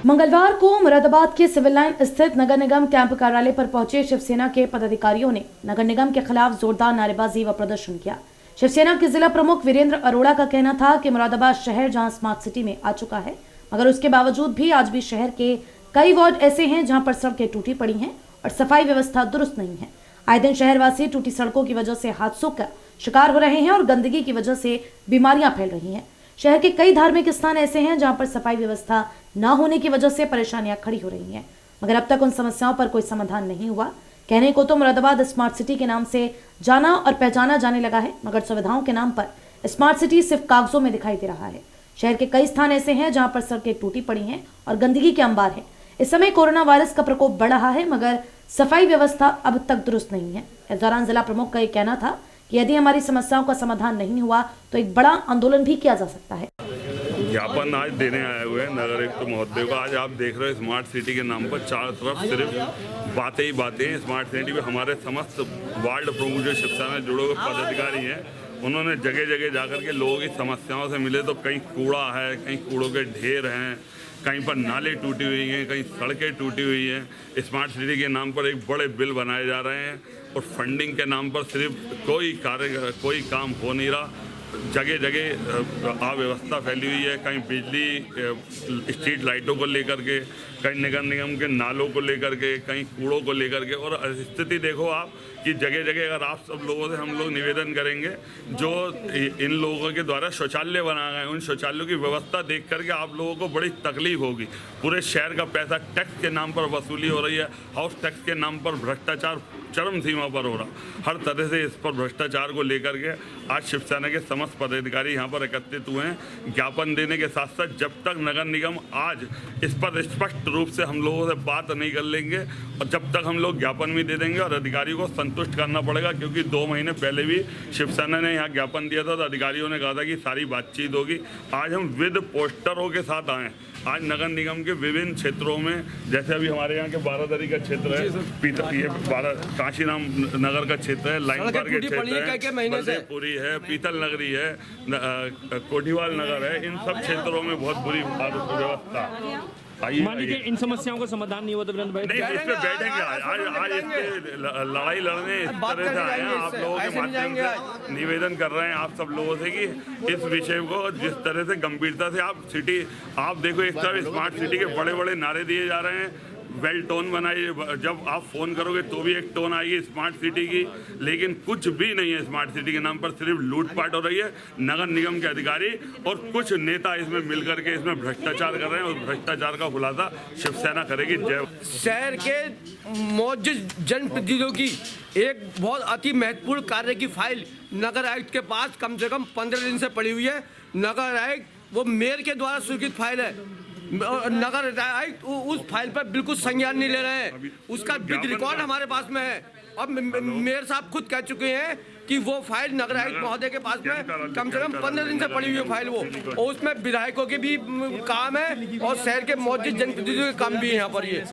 मंगलवार को मुरादाबाद के सिविल लाइन स्थित नगर निगम कैंप कार्यालय पर पहुंचे शिवसेना के पदाधिकारियों ने नगर निगम के खिलाफ जोरदार नारेबाजी व प्रदर्शन किया। शिवसेना के जिला प्रमुख वीरेंद्र अरोड़ा का कहना था कि मुरादाबाद शहर जहां स्मार्ट सिटी में आ चुका है, मगर उसके बावजूद भी आज भी शहर के कई वार्ड ऐसे हैं जहां पर सड़कें टूटी पड़ी हैं और सफाई व्यवस्था दुरुस्त नहीं है। आए दिन शहरवासी टूटी सड़कों की वजह से हादसों का शिकार हो रहे हैं और गंदगी की वजह से बीमारियां फैल रही हैं। शहर के कई धार्मिक स्थान ऐसे हैं जहां पर सफाई व्यवस्था न होने की वजह से परेशानियां खड़ी हो रही हैं, मगर अब तक उन समस्याओं पर कोई समाधान नहीं हुआ। कहने को तो मुरादाबाद स्मार्ट सिटी के नाम से जाना और पहचाना जाने लगा है, मगर सुविधाओं के नाम पर स्मार्ट सिटी सिर्फ कागजों में दिखाई दे रहा है। शहर के कई स्थान ऐसे हैं जहां पर सड़कें टूटी पड़ी हैं और गंदगी के अंबार है। इस समय कोरोना वायरस का प्रकोप बढ़ रहा है, मगर सफाई व्यवस्था अब तक दुरुस्त नहीं है। इस दौरान जिला प्रमुख का यह कहना था कि यदि हमारी समस्याओं का समाधान नहीं हुआ तो एक बड़ा आंदोलन भी किया जा सकता है। ज्ञापन आज देने आए हुए हैं नगर आयुक्त महोदय को। आज आप देख रहे हो स्मार्ट सिटी के नाम पर चारों तरफ सिर्फ बातें ही बातें हैं। स्मार्ट सिटी में हमारे समस्त वार्ड प्रमुख जो शिवसेना से जुड़े हुए पदाधिकारी हैं, उन्होंने जगह जगह जाकर के लोगों की समस्याओं से मिले तो कहीं कूड़ा है, कहीं कूड़ों के ढेर हैं, कहीं पर नाले टूटी हुई हैं, कहीं सड़कें टूटी हुई हैं। स्मार्ट सिटी के नाम पर एक बड़े बिल बनाए जा रहे हैं और फंडिंग के नाम पर सिर्फ कोई काम हो नहीं रहा। जगह जगह अव्यवस्था फैली हुई है, कहीं बिजली स्ट्रीट लाइटों को लेकर के, कहीं नगर निगम के नालों को लेकर के, कहीं कूड़ों को लेकर के। और स्थिति देखो आप कि जगह जगह अगर आप सब लोगों से हम लोग निवेदन करेंगे, जो इन लोगों के द्वारा शौचालय बनाए गए उन शौचालयों की व्यवस्था देख करके आप लोगों को बड़ी तकलीफ होगी। पूरे शहर का पैसा टैक्स के नाम पर वसूली हो रही है, हाउस टैक्स के नाम पर भ्रष्टाचार चरम सीमा पर हो रहा। हर तरह से इस पर भ्रष्टाचार को लेकर के आज शिवसेना के समस्त पदाधिकारी यहाँ पर एकत्रित हुए हैं। ज्ञापन देने के साथ साथ जब तक नगर निगम आज इस पर स्पष्ट रूप से हम लोगों से बात नहीं कर लेंगे और जब तक हम लोग ज्ञापन भी दे देंगे और अधिकारियों को संतुष्ट करना पड़ेगा, क्योंकि 2 महीने पहले भी शिवसेना ने यहाँ ज्ञापन दिया था तो अधिकारियों ने कहा था कि सारी बातचीत होगी। आज हम विद पोस्टरों के साथ आए। आज नगर निगम के विभिन्न क्षेत्रों में, जैसे अभी हमारे यहाँ के बारादरी का क्षेत्र है, ये काशीराम नगर का क्षेत्र है, लाइन पार के क्षेत्र है, बलदेवपुरी है, पीतल नगरी है, कोठीवाल नगर है। इन सब क्षेत्रों में बहुत बुरी व्यवस्था। मान लीजिए इन समस्याओं का समाधान नहीं हुआ तो वीरेंद्र भाई नहीं, इस पे बैठेंगे। आज इस पे लड़ाई लड़ने इस तरह से आए हैं। आप लोगों के माध्यम से निवेदन कर रहे हैं आप सब लोगों से कि इस विषय को जिस तरह से गंभीरता से आप देखो, एक तरफ स्मार्ट सिटी के बड़े बड़े नारे दिए जा रहे हैं, वेल टोन बनाइए, जब आप फ़ोन करोगे तो भी एक टोन आएगी स्मार्ट सिटी की, लेकिन कुछ भी नहीं है। स्मार्ट सिटी के नाम पर सिर्फ लूटपाट हो रही है। नगर निगम के अधिकारी और कुछ नेता इसमें मिलकर के इसमें भ्रष्टाचार कर रहे हैं और भ्रष्टाचार का खुलासा शिवसेना करेगी। जय। शहर के मौजूद जनप्रतिनिधियों की एक बहुत अति महत्वपूर्ण कार्य की फाइल नगर आयुक्त के पास कम से कम 15 दिन से पड़ी हुई है। नगर आयुक्त वो मेयर के द्वारा स्वीकृत फाइल है, नगर आयुक्त उस फाइल पर बिल्कुल संज्ञान नहीं ले रहे हैं। उसका विद रिकॉर्ड हमारे पास में है। अब मेयर साहब खुद कह चुके हैं कि वो फाइल नगर आयुक्त महोदय के पास में कम से कम 15 दिन से पड़ी हुई है फाइल वो, और उसमें विधायकों के भी काम है और शहर के मौजूद जनप्रतिनिधियों के काम भी है यहाँ पर। ये